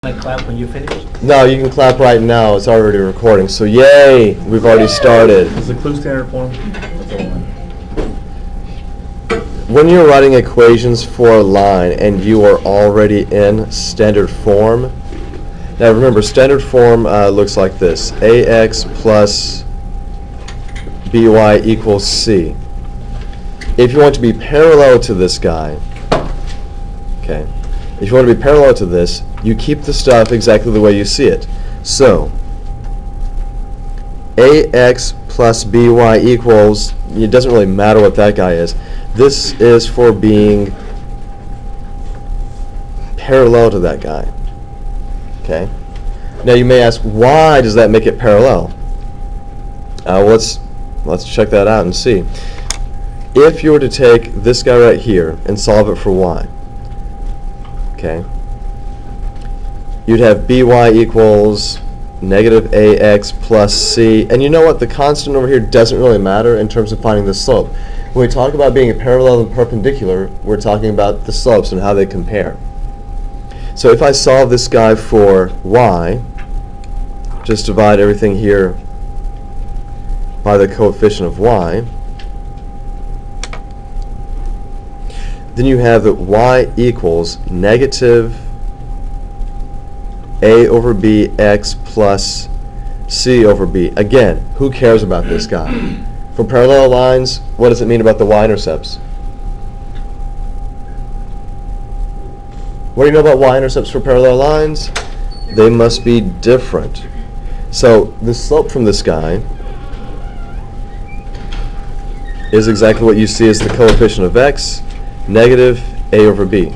I clap when you finish? No, you can clap right now. It's already recording. So yay, we've already started. Is the clue standard form? That's all I want. When you're writing equations for a line and you are already in standard form, now remember, standard form looks like this. AX plus BY equals C. If you want to be parallel to this guy, okay, if you want to be parallel to this, you keep the stuff exactly the way you see it. So, AX plus BY equals, it doesn't really matter what that guy is. This is for being parallel to that guy. Okay? Now you may ask, why does that make it parallel? Let's check that out and see. If you were to take this guy right here and solve it for y, okay, you'd have by equals negative ax plus c, and you know what? The constant over here doesn't really matter in terms of finding the slope. When we talk about being a parallel and perpendicular, we're talking about the slopes and how they compare. So if I solve this guy for y, just divide everything here by the coefficient of y, then you have that y equals negative a over b x plus c over b. Again, who cares about this guy? For parallel lines, what does it mean about the y-intercepts? What do you know about y-intercepts for parallel lines? They must be different. So the slope from this guy is exactly what you see as the coefficient of x, negative a over b.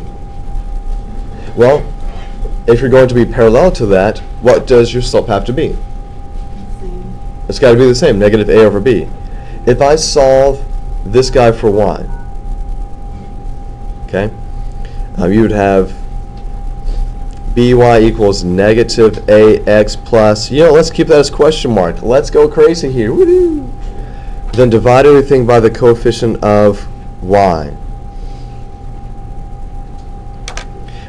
Well, if you're going to be parallel to that, what does your slope have to be? Same. It's got to be the same, negative a over b. If I solve this guy for y, okay, you would have by equals negative ax plus, let's keep that as question mark. Let's go crazy here. Woo-hoo. Then divide everything by the coefficient of y.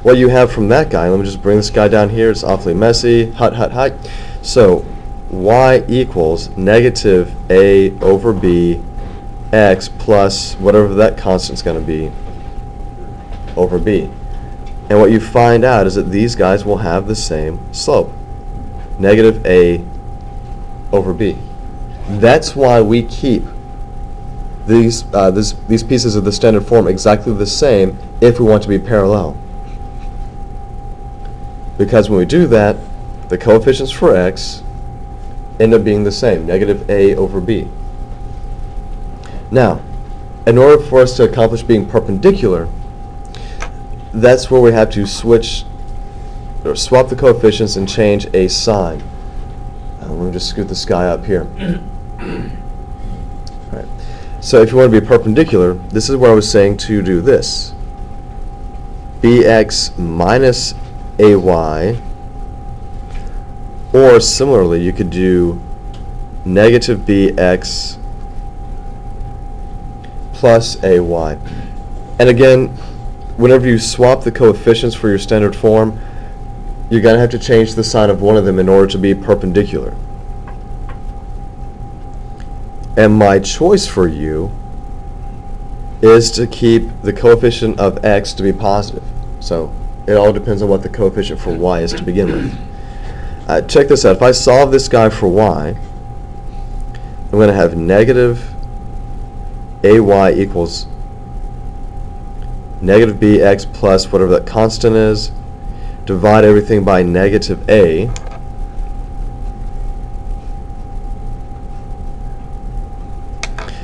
What you have from that guy, let me just bring this guy down here. It's awfully messy. Hut. So y equals negative a over b x plus whatever that constant's going to be over b. And what you find out is that these guys will have the same slope, negative a over b. That's why we keep these pieces of the standard form exactly the same if we want to be parallel. Because when we do that, the coefficients for x end up being the same, negative a over b. Now, in order for us to accomplish being perpendicular, that's where we have to switch or swap the coefficients and change a sign. Let me just scoot this guy up here. Right. So if you want to be perpendicular, this is where I was saying to do this. Bx minus ay, or similarly, you could do negative bx plus ay. And again, whenever you swap the coefficients for your standard form, you're going to have to change the sign of one of them in order to be perpendicular. And my choice for you is to keep the coefficient of x to be positive. So it all depends on what the coefficient for y is to begin with. Check this out. If I solve this guy for y, I'm going to have negative ay equals negative bx plus whatever that constant is, divide everything by negative a,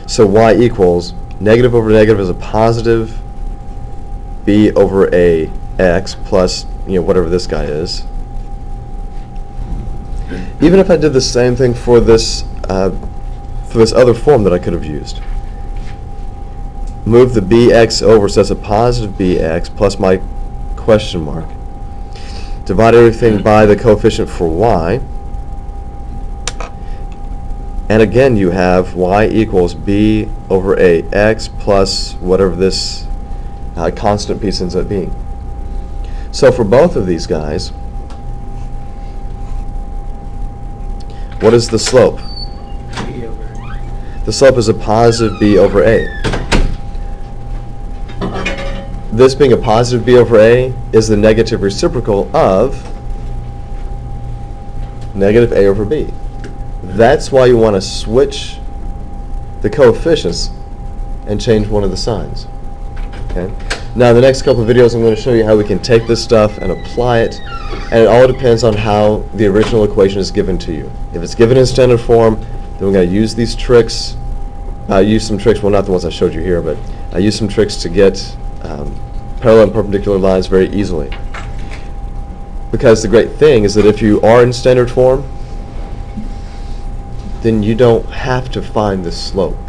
so y equals negative over negative is a positive, b over a x plus whatever this guy is. Even if I did the same thing for this other form that I could have used, move the bx over so that's a positive bx plus my question mark, divide everything by the coefficient for y, and again you have y equals b over a x plus whatever this constant piece ends up being. So for both of these guys, What is the slope? B over The slope is a positive b over a. This being a positive b over a is the negative reciprocal of negative a over b. That's why you want to switch the coefficients and change one of the signs. Okay? Now, in the next couple of videos, I'm going to show you how we can take this stuff and apply it, and it all depends on how the original equation is given to you. If it's given in standard form, then we're going to use these tricks. Use some tricks, well, not the ones I showed you here, but I use some tricks to get parallel and perpendicular lines very easily. Because the great thing is that if you are in standard form, then you don't have to find the slope.